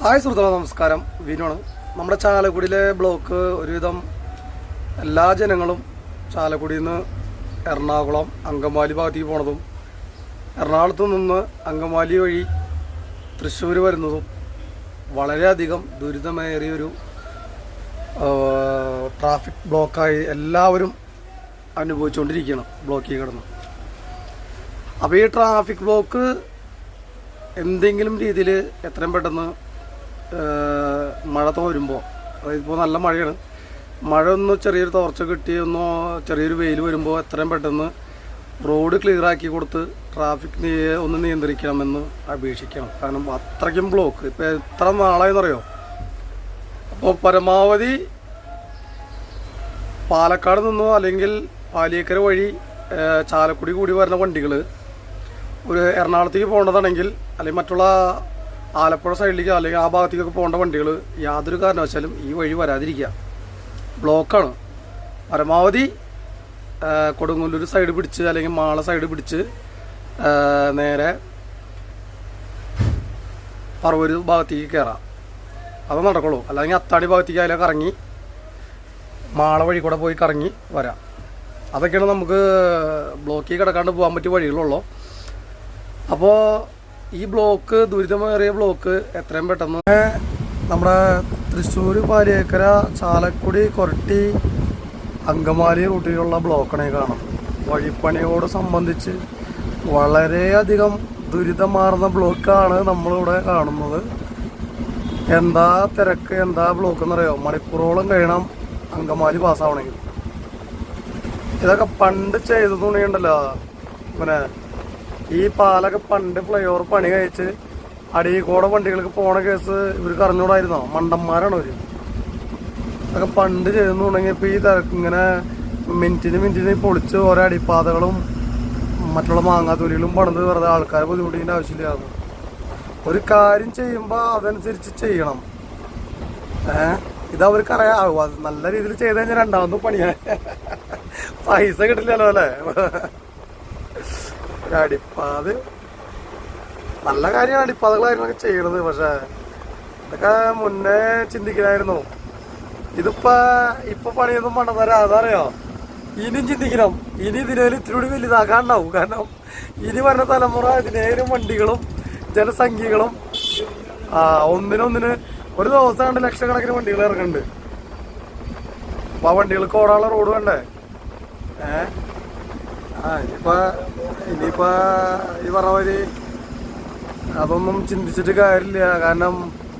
Hi സുഹൃത്തുക്കളെ, നമസ്കാരം. വിനുവാണ്. നമ്മുടെ ചാലക്കുടിയിലെ ബ്ലോക്ക് ഒരുവിധം എല്ലാ ജനങ്ങളും ചാലക്കുടിയിൽ നിന്ന് എറണാകുളം അങ്കമാലി ഭാഗത്തേക്ക് പോണതും എറണാകുളത്ത് നിന്ന് അങ്കമാലി വഴി തൃശ്ശൂർ വരുന്നതും വളരെയധികം ദുരിതമേറിയൊരു ട്രാഫിക് ബ്ലോക്കായി എല്ലാവരും അനുഭവിച്ചുകൊണ്ടിരിക്കുകയാണ് ബ്ലോക്കിൽ കിടന്ന്. അപ്പോൾ ഈ ട്രാഫിക് ബ്ലോക്ക് എന്തെങ്കിലും രീതിയിൽ എത്രയും പെട്ടെന്ന് മഴ തോരുമ്പോൾ, അതായത് ഇപ്പോൾ നല്ല മഴയാണ്, മഴ ഒന്ന് ചെറിയൊരു തോർച്ച കിട്ടി ഒന്നോ ചെറിയൊരു വെയിൽ വരുമ്പോൾ എത്രയും പെട്ടെന്ന് റോഡ് ക്ലിയറാക്കി കൊടുത്ത് ട്രാഫിക് ഒന്ന് നിയന്ത്രിക്കണമെന്ന് അപേക്ഷിക്കണം. കാരണം അത്രയ്ക്കും ബ്ലോക്ക് ഇപ്പോൾ എത്ര നാളായെന്നറിയോ. അപ്പോൾ പരമാവധി പാലക്കാട് നിന്നോ അല്ലെങ്കിൽ പാലിയേക്കര വഴി ചാലക്കുടി കൂടി വരുന്ന വണ്ടികൾ ഒരു എറണാകുളത്തേക്ക് പോകേണ്ടതാണെങ്കിൽ അല്ലെങ്കിൽ മറ്റുള്ള ആലപ്പുഴ സൈഡിലേക്ക് അല്ലെങ്കിൽ ആ ഭാഗത്തേക്കൊക്കെ പോകേണ്ട വണ്ടികൾ യാതൊരു കാരണവശാലും ഈ വഴി വരാതിരിക്കുക. ബ്ലോക്കാണ്. പരമാവധി കൊടുങ്ങല്ലൂർ സൈഡ് പിടിച്ച് അല്ലെങ്കിൽ മാള സൈഡ് പിടിച്ച് നേരെ പറവൂർ ഭാഗത്തേക്ക് കയറാം. അത് നടക്കുള്ളൂ. അല്ലെങ്കിൽ അത്താണി ഭാഗത്തേക്ക് അതിലെ കറങ്ങി മാള വഴി കൂടെ പോയി കറങ്ങി വരാം. അതൊക്കെയാണ് നമുക്ക് ബ്ലോക്കിൽ കിടക്കാണ്ട് പോകാൻ പറ്റിയ വഴികളുള്ളൂ. അപ്പോൾ ഈ ബ്ലോക്ക്, ദുരിതമേറിയ ബ്ലോക്ക് എത്രയും പെട്ടെന്ന് നമ്മുടെ തൃശ്ശൂർ, പാലിയേക്കര, ചാലക്കുടി, കൊരട്ടി, അങ്കമാലി റൂട്ടിലുള്ള ബ്ലോക്കാണ് കാണുന്നത്. വഴിപ്പണിയോട് സംബന്ധിച്ച് വളരെയധികം ദുരിതമാർന്ന ബ്ലോക്കാണ് നമ്മളിവിടെ കാണുന്നത്. എന്താ തിരക്ക്, എന്താ ബ്ലോക്ക് എന്നറിയോ. മണിക്കൂറോളം കഴിയണം അങ്കമാലി പാസ്സാവണമെങ്കിൽ. ഇതൊക്കെ പണ്ട് ചെയ്തതുണ്ടല്ലോ, പിന്നെ ഈ പാലൊക്കെ പണ്ട് ഫ്ലൈ ഓവർ പണി കഴിച്ച് അടിയക്കോടെ വണ്ടികൾക്ക് പോണ കേസ് ഇവർക്ക് അറിഞ്ഞൂടായിരുന്നോ? മണ്ടന്മാരാണ് ഇവർ. അതൊക്കെ പണ്ട് ചെയ്തെന്നുണ്ടെങ്കിൽ ഇപ്പോൾ ഈ തിരക്ക് ഇങ്ങനെ മിനിറ്റിന് പൊളിച്ച് ഓരോ അടിപ്പാതകളും മറ്റുള്ള മാങ്ങാത്തൊലികളും പണിത് വെറുതെ ആൾക്കാരെ ബുദ്ധിമുട്ടിൻ്റെ ആവശ്യമില്ലായിരുന്നു. ഒരു കാര്യം ചെയ്യുമ്പോൾ അതനുസരിച്ച് ചെയ്യണം. ഇതവർക്കറിയാം. അത് നല്ല രീതിയിൽ ചെയ്ത് കഴിഞ്ഞാൽ രണ്ടാമത് പണിയാ പൈസ കിട്ടില്ലല്ലോ അല്ലേ. അടിപ്പാത നല്ല കാര്യമാണ്, അടിപ്പാതകൾ കാര്യങ്ങളൊക്കെ ചെയ്യണത്. പക്ഷേ ഇതൊക്കെ മുന്നേ ചിന്തിക്കണമായിരുന്നു. ഇപ്പൊ പണിയൊന്നും പണ്ടെന്നേരം അതറിയോ. ഇനിയും ചിന്തിക്കണം. ഇനി ഇതിനേലും ഇത്തിരി കൂടി വലുതാക്കാണ്ടാവും. കാരണം ഇനി വരുന്ന തലമുറ ഇതിനേലും വണ്ടികളും ജനസംഖ്യകളും ഒന്നിനൊന്നിന് ഒരു ദിവസം 2 ലക്ഷക്കണക്കിന് വണ്ടികൾ ഇറങ്ങുന്നുണ്ട്. അപ്പൊ ആ വണ്ടികൾക്ക് ഓടാനുള്ള റോഡ് വേണ്ടേ? ഇനിയിപ്പോ ഈ പറഞ്ഞ മാതിരി അതൊന്നും ചിന്തിച്ചിട്ട് കാര്യമില്ല. കാരണം